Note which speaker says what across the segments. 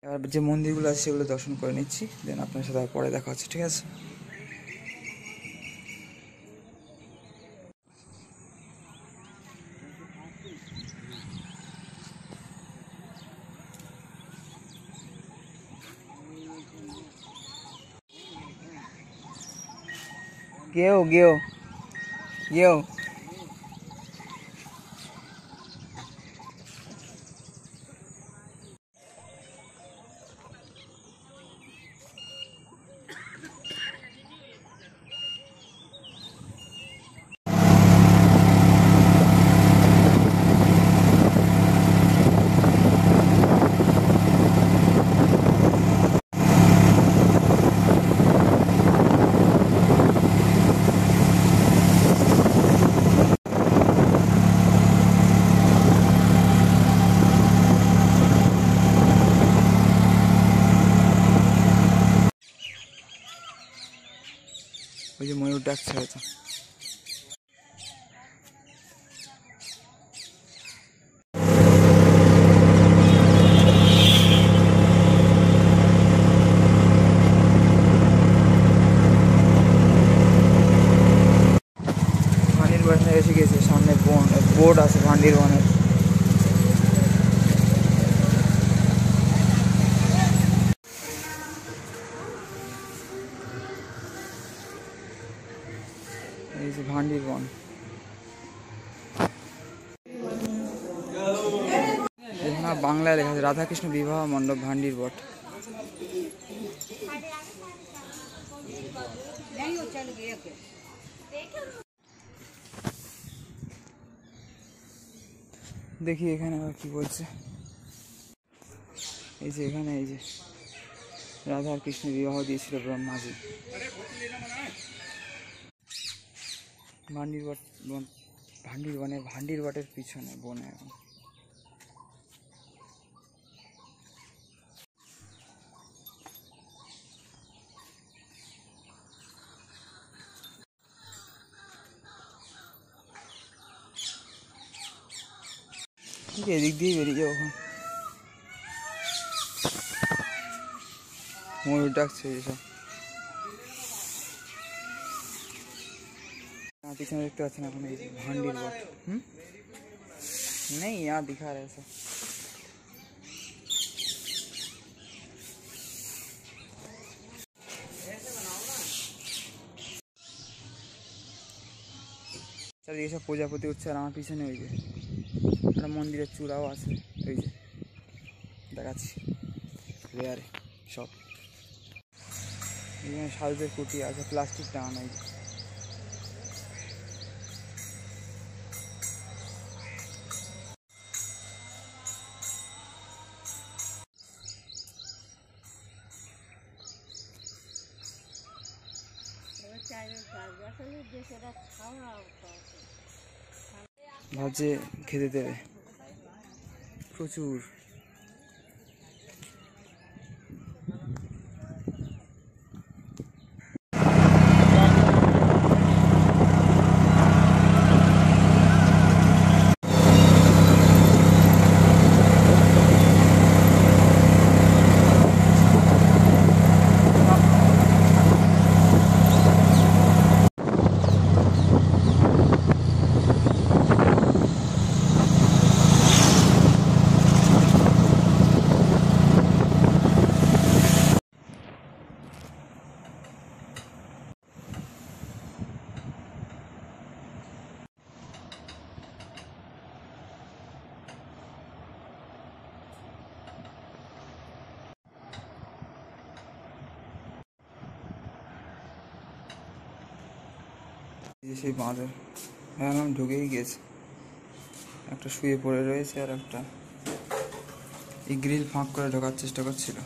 Speaker 1: এবার যে মন্দিরগুলো আছে সেগুলো দর্শন করে নিচ্ছি, দেন আপনার সাথে পরে দেখা হচ্ছে, ঠিক আছে? গেও গেও গেও ওই যে ময়ূর ডাকছে হয়তো। ভান্ডির বন এসে গেছে, সামনে বোর্ড আছে ভান্ডির বনের। এই যে ভান্ডির বন, এখানে বাংলায় লেখা আছে রাধাকৃষ্ণ বিবাহ মণ্ডপ ভান্ডির বট। দেখি এখানে আবার কি বলছে। এই যে এখানে এই যে রাধা আর কৃষ্ণ বিবাহ দিয়েছিল ব্রহ্মাজি। ভান্ডির বট, ভান্ডির বনে, ভান্ডির বটের পিছনে বনে এখন। এদিক দিয়ে বেরিয়ে যাবো এখন। ময়ূর ডাকছে এসব। পিছনে देखते पाচ্ছেন এখন এই भांडीर बट। नहीं यहाँ दिखा रहा है सब। चल ये सब पूजापति হচ্ছে আর আমার পিছনে ওই যে একটা মন্দিরের চূড়াও আছে, ওই যে দেখাচ্ছি রেয়ারে সব। এখানে সাজের কুটি আছে, প্লাস্টিক টাঙানো। ভাবছে খেতে দেবে প্রচুর। সেই বাঁধের হ্যাঁ আমি ঢুকেই গেছি। একটা শুয়ে পড়ে রয়েছে আর একটা এই গ্রিল ফাঁক করে ঢোকার চেষ্টা করছিল।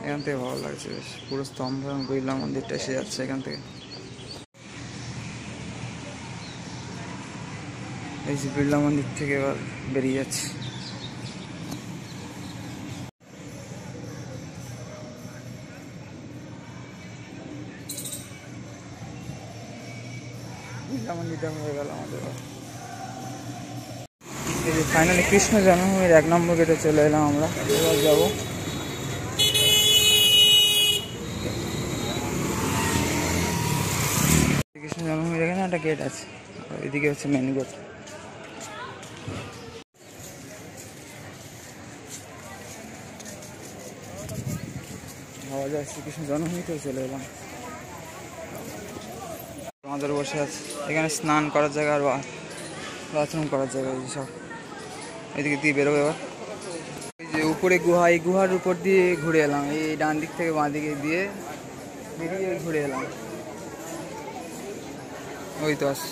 Speaker 1: এখান থেকে ভালো লাগছে বেশ, পুরো স্তম্ভ এবং বিড়লা মন্দিরটা এসে যাচ্ছে এখান থেকে। এই যে বিড়লা মন্দির থেকে এবার বেরিয়ে যাচ্ছি। বিড়লা মন্দিরটা হয়ে গেল আমাদের। এই যে ফাইনালি কৃষ্ণ জন্মভূমির 1 নম্বর গেটে চলে এলাম আমরা। এবার যাবো কৃষ্ণ জন্মভূমির এখানে একটা গেট আছে, এদিকে হচ্ছে মেন গেট। ভাবা যায় শ্রীকৃষ্ণ জন্মভূমিতেও চলে এলাম। আমাদের বসে আছে এখানে, স্নান করার জায়গা আর বাথরুম করার জায়গা সব। এদিকে দিয়ে বেরোবো এবার। এই যে উপরে গুহা, এই গুহার উপর দিয়ে ঘুরে এলাম, এই ডান দিক থেকে বাঁ দিকে দিয়ে বেরিয়ে ঘুরে এলাম। ওই তো আছে।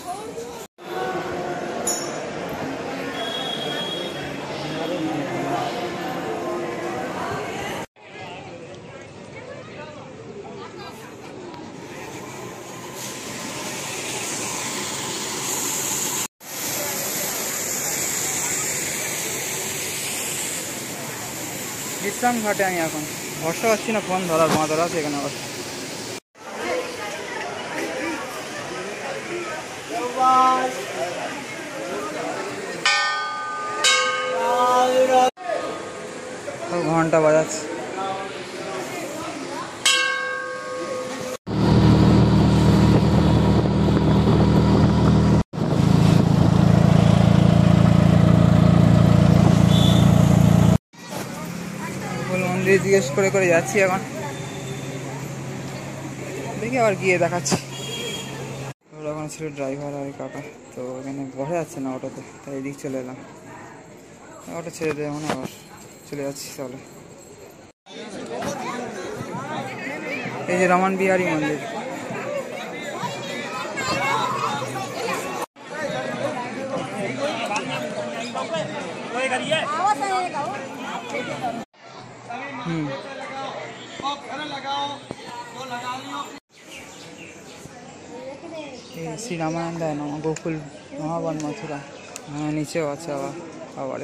Speaker 1: বিশ্রাম ঘাটে আমি এখন ভরসা পাচ্ছি না ফোন ধরার, মা ধরা আছে এখানে আবার। ঘন্টা বাজাচ্ছে। মন্দির জিজ্ঞেস করে করে যাচ্ছি এখন, দেখি আবার গিয়ে দেখাচ্ছি। ওরা ওখানে ছিল ড্রাইভার আর কাকা, তো এখানে বসে যাচ্ছে না অটোতে, তাই এদিক চলে এলাম। অটো ছেড়ে দেয় মনে, আবার চলে যাচ্ছি তাহলে। এই যে রমন বিহারী মন্দির। শ্রী রামানন্দায় নমঃ, গোকুল মহাবন মথুরা। হ্যাঁ নিচেও আছে আবার।